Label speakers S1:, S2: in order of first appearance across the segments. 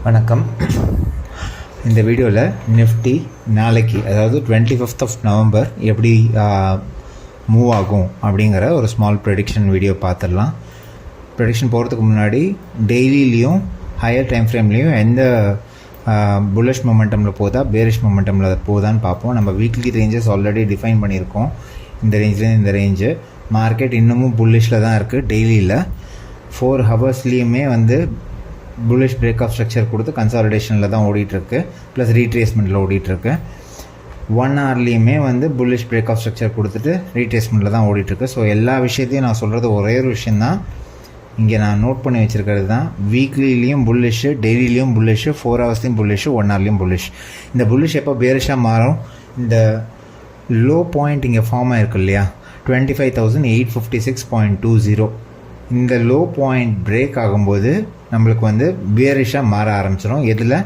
S1: வணக்கம். இந்த வீடியோவில் நிஃப்டி நாளைக்கு அதாவது 25th of November எப்படி மூவ் ஆகும் அப்படிங்கிற ஒரு ஸ்மால் ப்ரெடிக்ஷன் வீடியோ பார்த்துடலாம். ப்ரெடிக்ஷன் போகிறதுக்கு முன்னாடி டெய்லிலையும் ஹையர் டைம் ஃப்ரேம்லேயும் எந்த புல்லிஷ் மொமெண்டமில் போதா பேரிஷ் மொமெண்டமில் போதான்னு பார்ப்போம். நம்ம வீக்லி ரேஞ்சஸ் ஆல்ரெடி டிஃபைன் பண்ணியிருக்கோம். இந்த ரேஞ்சில் இந்த ரேஞ்சு மார்க்கெட் இன்னமும் புல்லிஷில் தான் இருக்குது. டெய்லியில் 4 ஹவர்ஸ்லேயுமே புல்லிஷ் பிரேக் ஆஃப் ஸ்ட்ரக்சர் கொடுத்து கன்சாலிடேஷனில் தான் ஓடிட்டுருக்கு, ப்ளஸ் ரீட்ரேஸ்மெண்ட்டில் ஓடிட்டுருக்கு. 1 ஹவர்லேயுமே புல்லிஷ் பிரேக் ஆஃப் ஸ்ட்ரக்சர் கொடுத்துட்டு ரீட்ரேஸ்மெண்ட்டில் தான் ஓடிட்டுருக்கு. ஸோ எல்லா விஷயத்தையும் நான் சொல்கிறது ஒரே ஒரு விஷயந்தான், இங்கே நான் நோட் பண்ணி வச்சுருக்கிறது தான். வீக்லிலையும் புல்லிஷு, டெய்லிலையும் புல்லிஷு, 4 ஹவர்ஸ்லேயும் புல்லிஷு, 1 ஹவர்லேயும் புல்லிஷ். இந்த புல்லிஷ் எப்போ பேரிஷாக மாறும், இந்த லோ பாயிண்ட் இங்கே ஃபார்ம் ஆகிருக்கு இல்லையா, 25,856.20, இந்த லோ பாயிண்ட் பிரேக் ஆகும்போது நம்மளுக்கு பேரிஷாக மாற ஆரம்பிச்சிடும். எதில்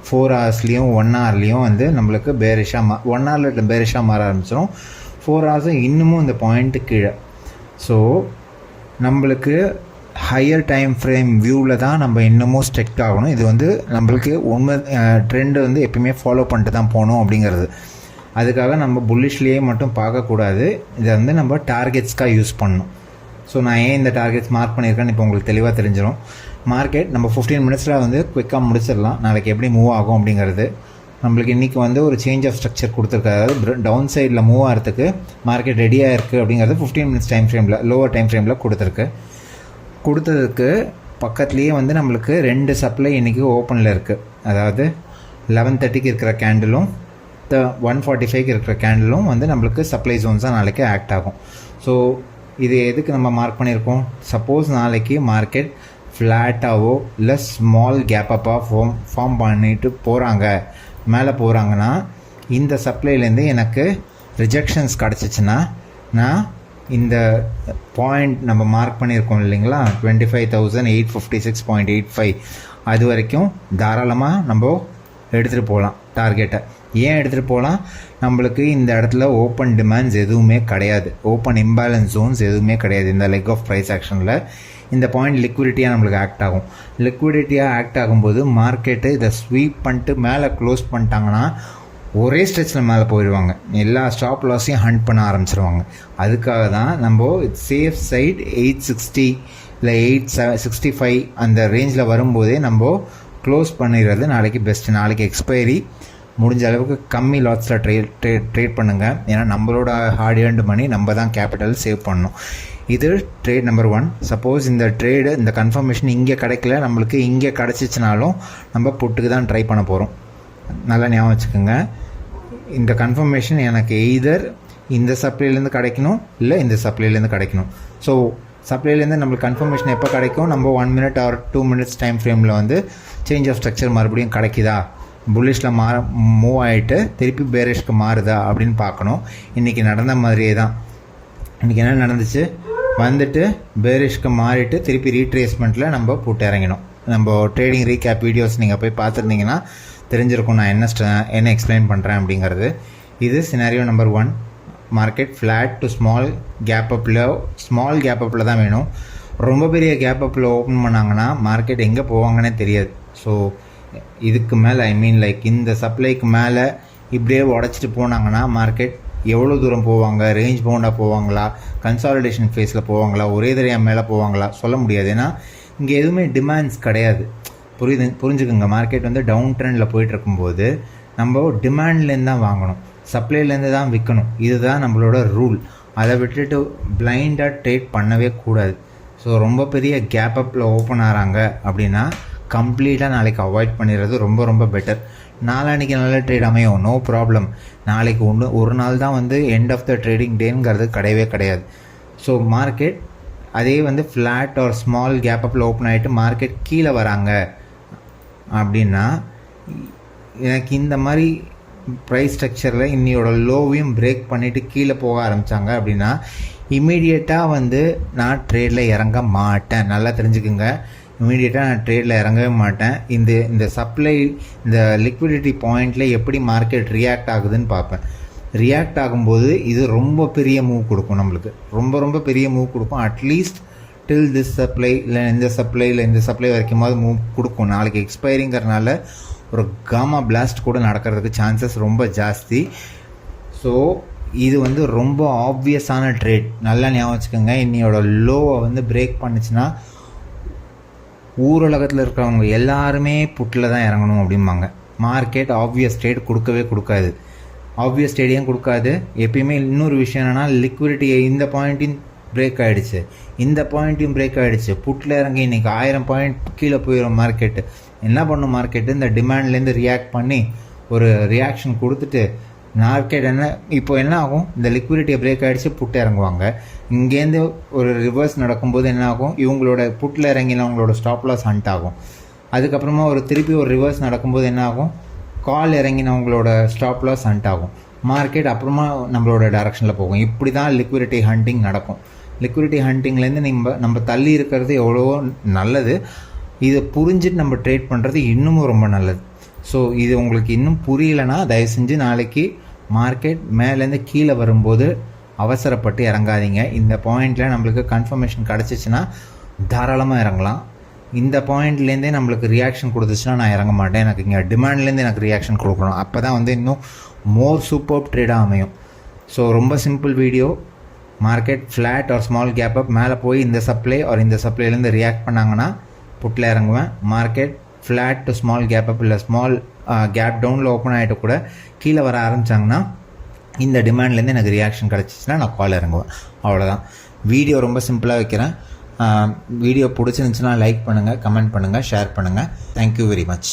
S1: 4 ஹவர்ஸ்லேயும் 1 ஹவர்லேயும் நம்மளுக்கு பேரிஷாக 1 ஹவரில் பேரிஷாக மாற ஆரம்பிச்சிடும். 4 ஹவர்ஸும் இன்னமும் இந்த பாயிண்ட்டு கீழே. ஸோ நம்மளுக்கு ஹையர் டைம் ஃப்ரேம் வியூவில் தான் நம்ம இன்னமும் ஸ்ட்ரிக்ட் ஆகணும். இது நம்மளுக்கு உண்மை ட்ரெண்டு எப்பயுமே ஃபாலோ பண்ணிட்டு தான் போகணும் அப்படிங்கிறது. அதுக்காக நம்ம புல்லிஷ்லேயே மட்டும் பார்க்கக்கூடாது, இதை நம்ம டார்கெட்ஸ்க்காக யூஸ் பண்ணணும். ஸோ நான் ஏன் இந்த டார்கெட்ஸ் மார்க் பண்ணியிருக்கேன்னு இப்போ உங்களுக்கு தெளிவாக தெரிஞ்சிடும். மார்க்கெட் நம்ம 15 மினிட்ஸில் குயிக்காக முடிச்சிடலாம் நாளைக்கு எப்படி மூவ் ஆகும் அப்படிங்கிறது. நம்மளுக்கு இன்றைக்கி ஒரு சேஞ்ச் ஆஃப் ஸ்ட்ரக்சர் கொடுத்துருக்காரு. அதாவது டவுன் சைடில் மூவ் ஆகிறதுக்கு மார்க்கெட் ரெடியாக இருக்குது அப்படிங்கிறது 15 மினிட்ஸ் டைம் ஃப்ரேமில், லோவர் டைம் ஃப்ரேமில் கொடுத்ததுக்கு பக்கத்துலேயே நம்மளுக்கு 2 சப்ளை இன்றைக்கி ஓப்பனில் இருக்குது. அதாவது 11:30க்கு இருக்கிற கேண்டிலும் 1:45க்கு இருக்கிற கேண்டிலும் நம்மளுக்கு சப்ளை ஜோன்ஸ் தான் நாளைக்கு ஆக்ட் ஆகும். ஸோ இது எதுக்கு நம்ம மார்க் பண்ணியிருக்கோம், சப்போஸ் நாளைக்கு மார்க்கெட் ஃப்ளாட்டாவோ இல்லை ஸ்மால் கேப்பப்பாக ஃபார்ம் பண்ணிட்டு போகிறாங்க, மேலே போகிறாங்கன்னா, இந்த சப்ளைலேருந்து எனக்கு ரிஜெக்ஷன்ஸ் கிடச்சிச்சின்னா நான் இந்த பாயிண்ட் நம்ம மார்க் பண்ணியிருக்கோம் இல்லைங்களா, 25,856.85, அது வரைக்கும் தாராளமாக நம்ம எடுத்துகிட்டு போகலாம் டார்கெட்டை. ஏன் எடுத்துகிட்டு போகலாம், நம்மளுக்கு இந்த இடத்துல ஓப்பன் டிமாண்ட்ஸ் எதுவுமே கிடையாது, ஓப்பன் இம்பேலன்ஸ் ஜோன்ஸ் எதுவுமே கிடையாது. இந்த லெக் ஆஃப் ப்ரைஸ் ஆக்ஷனில் இந்த பாயிண்ட் லிக்விடிட்டியாக நம்மளுக்கு ஆக்ட் ஆகும். லிக்விடிட்டியாக ஆக்ட் ஆகும்போது மார்க்கெட்டு இதை ஸ்வீப் பண்ணிட்டு மேலே க்ளோஸ் பண்ணிட்டாங்கன்னா ஒரே ஸ்ட்ரெச்சில் மேலே போயிடுவாங்க, எல்லா ஸ்டாப் லாஸையும் ஹண்ட் பண்ண ஆரம்பிச்சிருவாங்க. அதுக்காக தான் நம்ம சேஃப் சைட் 860 இல்லை 865 அந்த ரேஞ்சில் வரும்போதே நம்ம க்ளோஸ் பண்ணிடுறது நாளைக்கு பெஸ்ட்டு. நாளைக்கு எக்ஸ்பைரி முடிஞ்ச அளவுக்கு கம்மி லாட்ஸில் ட்ரேட் பண்ணுங்கள். ஏன்னா நம்மளோட ஹார்ட் ஏர்ன்டு மணி நம்ம தான் கேபிட்டல் சேவ் பண்ணணும். இது ட்ரேட் நம்பர் 1. சப்போஸ் இந்த ட்ரேடு இந்த கன்ஃபர்மேஷன் இங்கே கிடைக்கல, நம்மளுக்கு இங்கே கிடச்சிச்சினாலும் நம்ம புட்டுக்கு தான் ட்ரை பண்ண போகிறோம். நல்லா ஞாபகம் வச்சுக்கோங்க, இந்த கன்ஃபர்மேஷன் எனக்கு எய்தர் இந்த சப்ளைலேருந்து கிடைக்கணும் இல்லை இந்த சப்ளைலேருந்து கிடைக்கணும். ஸோ சப்ளைலேருந்து நம்மளுக்கு கன்ஃபர்மேஷன் எப்போ கிடைக்கும், நம்ம 1 மினிட் ஆர் 2 மினிட்ஸ் டைம் ஃப்ரேமில் சேஞ்ச் ஆஃப் ஸ்ட்ரக்சர் மறுபடியும் கிடைக்குதா, புல்லிஷில் மூவ் ஆகிட்டு திருப்பி பேரிஷ்க்கு மாறுதா அப்படின்னு பார்க்கணும். இன்றைக்கி நடந்த மாதிரியே தான். இன்றைக்கி என்ன நடந்துச்சு, பேரிஷ்க்கு மாறிட்டு திருப்பி ரீட்ரேஸ்மெண்ட்டில் நம்ம போட்டு இறங்கினோம். நம்ம ட்ரேடிங் ரீகேப் வீடியோஸ் நீங்கள் போய் பார்த்துருந்தீங்கன்னா தெரிஞ்சிருக்கும் நான் என்ன எக்ஸ்பிளைன் பண்ணுறேன் அப்படிங்கிறது. இது scenario number 1. Market flat to small கேப்பப்பில் தான் வேணும். ரொம்ப பெரிய கேப்பப்பில் ஓப்பன் பண்ணாங்கன்னா மார்க்கெட் எங்கே போவாங்கன்னே தெரியாது. ஸோ இதுக்கு மேலே இந்த சப்ளைக்கு மேலே இப்படியே உடச்சிட்டு போனாங்கன்னா மார்க்கெட் எவ்வளோ தூரம் போவாங்க, ரேஞ்ச் பவுண்டாக போவாங்களா, கன்சாலிடேஷன் ஃபேஸில் போவாங்களா, ஒரே தரையாக மேலே போவாங்களா சொல்ல முடியாது. ஏன்னா இங்கே எதுவுமே டிமாண்ட்ஸ் கிடையாது. புரிஞ்சுக்குங்க, மார்க்கெட் டவுன் ட்ரெண்டில் போயிட்டுருக்கும்போது நம்ம டிமாண்ட்லேருந்து தான் வாங்கணும், சப்ளைலேருந்து தான் விற்கணும். இதுதான் நம்மளோட ரூல். அதை விட்டுட்டு பிளைண்டாக ட்ரேட் பண்ணவே கூடாது. ஸோ ரொம்ப பெரிய கேப்பப்பில் ஓப்பன் ஆகிறாங்க அப்படின்னா கம்ப்ளீட்டாக நாளைக்கு அவாய்ட் பண்ணிடுறது ரொம்ப ரொம்ப பெட்டர். நாளைக்கு நல்ல ட்ரேட் அமையும், நோ ப்ராப்ளம். நாளைக்கு ஒரு நாள் தான் எண்ட் ஆஃப் த ட்ரேடிங் டேங்கிறது கிடையவே கிடையாது. ஸோ மார்க்கெட் அதே ஃப்ளாட் ஒரு ஸ்மால் கேப்பப்பில் ஓப்பன் ஆகிட்டு மார்க்கெட் கீழே வராங்க அப்படின்னா, எனக்கு இந்த மாதிரி ப்ரைஸ் ஸ்ட்ரக்சரில் இன்னையோட லோவையும் பிரேக் பண்ணிவிட்டு கீழே போக ஆரம்பித்தாங்க அப்படின்னா இமீடியட்டாக நான் ட்ரேடில் இறங்க மாட்டேன். நல்லா தெரிஞ்சுக்குங்க, இமீடியட்டாக நான் ட்ரேடில் இறங்கவே மாட்டேன். இந்த சப்ளை இந்த லிக்விடிட்டி பாயிண்டில் எப்படி மார்க்கெட் ரியாக்ட் ஆகுதுன்னு பார்ப்பேன். ரியாக்ட் ஆகும்போது இது ரொம்ப பெரிய மூவ் கொடுக்கும், நம்மளுக்கு ரொம்ப ரொம்ப பெரிய மூவ் கொடுக்கும். அட்லீஸ்ட் டில் திஸ் சப்ளை இல்லை இந்த சப்ளை வரைக்குமாவது மூவ் கொடுக்கும். நாளைக்கு எக்ஸ்பைரிங்கிறனால ஒரு காமா பிளாஸ்ட் கூட நடக்கிறதுக்கு சான்சஸ் ரொம்ப ஜாஸ்தி. ஸோ இது வந்து ரொம்ப ஆப்வியஸான ட்ரேட். நல்லா ஞாபகம் வச்சுக்கோங்க. இன்னையோட லோவை வந்து பிரேக் பண்ணிச்சுன்னா ஊரலகத்தில் இருக்கிறவங்க எல்லாருமே புட்டில் தான் இறங்கணும் அப்படிம்பாங்க. மார்க்கெட் ஆப்வியஸ் ட்ரேட் கொடுக்கவே கொடுக்காது. ஆப்வியஸ் ட்ரேடையும் கொடுக்காது. எப்பயுமே இன்னொரு விஷயம் என்னென்னா, லிக்விடிட்டியை இந்த பாயிண்ட்டையும் பிரேக் ஆகிடுச்சு, இந்த பாயிண்ட்டையும் பிரேக் ஆகிடுச்சு. புட்டில் இறங்கி இன்றைக்கி 1000 பாயிண்ட் கீழே போயிடும் மார்க்கெட்டு. என்ன பண்ணும் மார்க்கெட்டு? இந்த டிமாண்ட்லேருந்து ரியாக்ட் பண்ணி ஒரு ரியாக்ஷன் கொடுத்துட்டு மார்க்கெட் இப்போ என்ன ஆகும்? இந்த லிக்விடிட்டியை பிரேக் ஆகிடுச்சு, புட்டு இறங்குவாங்க. இங்கேருந்து ஒரு ரிவர்ஸ் நடக்கும்போது என்ன ஆகும்? இவங்களோட புட்டில் இறங்கினவங்களோட ஸ்டாப் லாஸ் ஹண்ட் ஆகும். அதுக்கப்புறமா திருப்பி ஒரு ரிவர்ஸ் நடக்கும்போது என்ன ஆகும்? கால் இறங்கினவங்களோட ஸ்டாப் லாஸ் ஹண்ட் ஆகும். மார்க்கெட் அப்புறமா நம்மளோட டைரக்ஷனில் போகும். இப்படி தான் லிக்விடிட்டி ஹண்டிங் நடக்கும். லிக்விடிட்டி ஹண்டிங்லேருந்து நம்ம தள்ளி இருக்கிறது எவ்வளவோ நல்லது. இதை புரிஞ்சுட்டு நம்ம ட்ரேட் பண்ணுறது இன்னமும் ரொம்ப நல்லது. ஸோ இது உங்களுக்கு இன்னும் புரியலைன்னா தயவு செஞ்சு நாளைக்கு மார்க்கெட் மேலேருந்து கீழே வரும்போது அவசரப்பட்டு இறங்காதீங்க. இந்த பாயிண்டில் நம்மளுக்கு கன்ஃபர்மேஷன் கிடச்சிச்சின்னா தாராளமாக இறங்கலாம். இந்த பாயிண்ட்லேருந்தே நம்மளுக்கு ரியாக்ஷன் கொடுத்துச்சுன்னா நான் இறங்க மாட்டேன். எனக்கு இங்கே டிமாண்ட்லேருந்து எனக்கு ரியாக்ஷன் கொடுக்கணும். அப்போ தான் வந்து இன்னும் மோர் சூப்பர் ட்ரேடாக அமையும். ஸோ ரொம்ப simple video. Market flat or small gap up மேலே போய் இந்த சப்ளை ஆர் இந்த சப்ளைலேருந்து ரியாக்ட் பண்ணாங்கன்னா புட்டில் இறங்குவேன். Market flat to small gap up இல்லை ஸ்மால் கேப் டவுனில் ஓப்பன் ஆகிட்டு கூட கீழே வர ஆரம்பித்தாங்கன்னா இந்த டிமாண்ட்லேருந்து எனக்கு ரியாக்ஷன் கிடச்சிச்சின்னா நான் கால் இறங்குவேன். அவ்வளோதான். வீடியோ ரொம்ப சிம்பிளாக வைக்கிறேன். வீடியோ பிடிச்சிருந்துச்சுன்னா லைக் பண்ணுங்கள், கமெண்ட் பண்ணுங்கள், ஷேர் பண்ணுங்கள். Thank you very much.